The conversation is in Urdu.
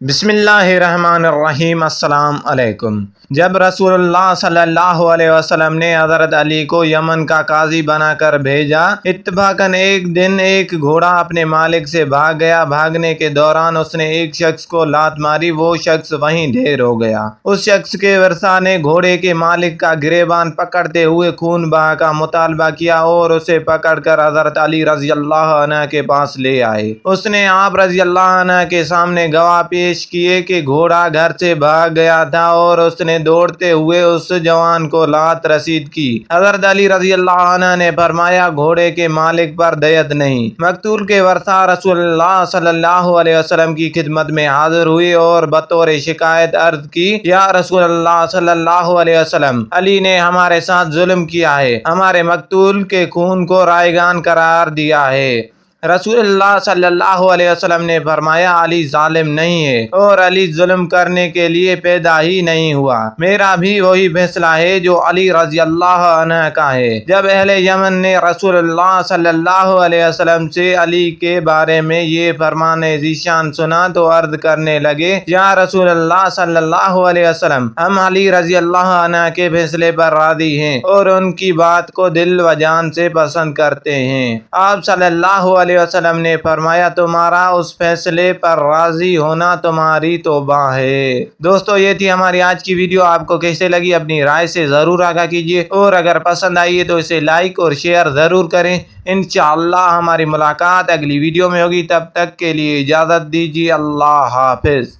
بسم اللہ الرحمن الرحیم۔ السلام علیکم۔ جب رسول اللہ صلی اللہ علیہ وسلم نے حضرت علی کو یمن کا قاضی بنا کر بھیجا، اتفاقاً ایک دن ایک گھوڑا اپنے مالک سے بھاگ گیا۔ بھاگنے کے دوران اس نے ایک شخص کو لات ماری، وہ شخص وہیں ڈھیر ہو گیا۔ اس شخص کے ورثاء نے گھوڑے کے مالک کا گریبان پکڑتے ہوئے خون بہا کا مطالبہ کیا اور اسے پکڑ کر حضرت علی رضی اللہ عنہ کے پاس لے آئے۔ اس نے آپ رضی اللہ عنہ کے سامنے گواہ پیش کیے کہ گھوڑا گھر سے بھاگ گیا تھا اور اس نے دوڑتے ہوئے اس جوان کو لات رسید کی۔ حضرت علی رضی اللہ عنہ نے فرمایا، گھوڑے کے مالک پر دیت نہیں۔ مقتول کے ورثاء رسول اللہ صلی اللہ علیہ وسلم کی خدمت میں حاضر ہوئے اور بطور شکایت عرض کی، یا رسول اللہ صلی اللہ علیہ وسلم، علی نے ہمارے ساتھ ظلم کیا ہے، ہمارے مقتول کے خون کو رائیگان قرار دیا ہے۔ رسول اللہ صلی اللہ علیہ وسلم نے فرمایا، علی ظالم نہیں ہے اور علی ظلم کرنے کے لیے پیدا ہی نہیں ہوا۔ میرا بھی وہی فیصلہ ہے جو علی رضی اللہ عنہ کا ہے۔ جب اہل یمن نے رسول اللہ صلی اللہ علیہ وسلم سے علی کے بارے میں یہ فرمان ذیشان سنا تو عرض کرنے لگے، یا رسول اللہ صلی اللہ علیہ وسلم، ہم علی رضی اللہ عنہ کے فیصلے پر راضی ہیں اور ان کی بات کو دل و جان سے پسند کرتے ہیں۔ آپ صلی اللہ علیہ وسلم نے فرمایا، تمہارا اس فیصلے پر راضی ہونا تمہاری توبہ ہے۔ دوستو، یہ تھی ہماری آج کی ویڈیو۔ آپ کو کیسے لگی اپنی رائے سے ضرور آگاہ کیجیے اور اگر پسند آئی ہے تو اسے لائک اور شیئر ضرور کریں۔ انشاءاللہ ہماری ملاقات اگلی ویڈیو میں ہوگی، تب تک کے لیے اجازت دیجیے۔ اللہ حافظ۔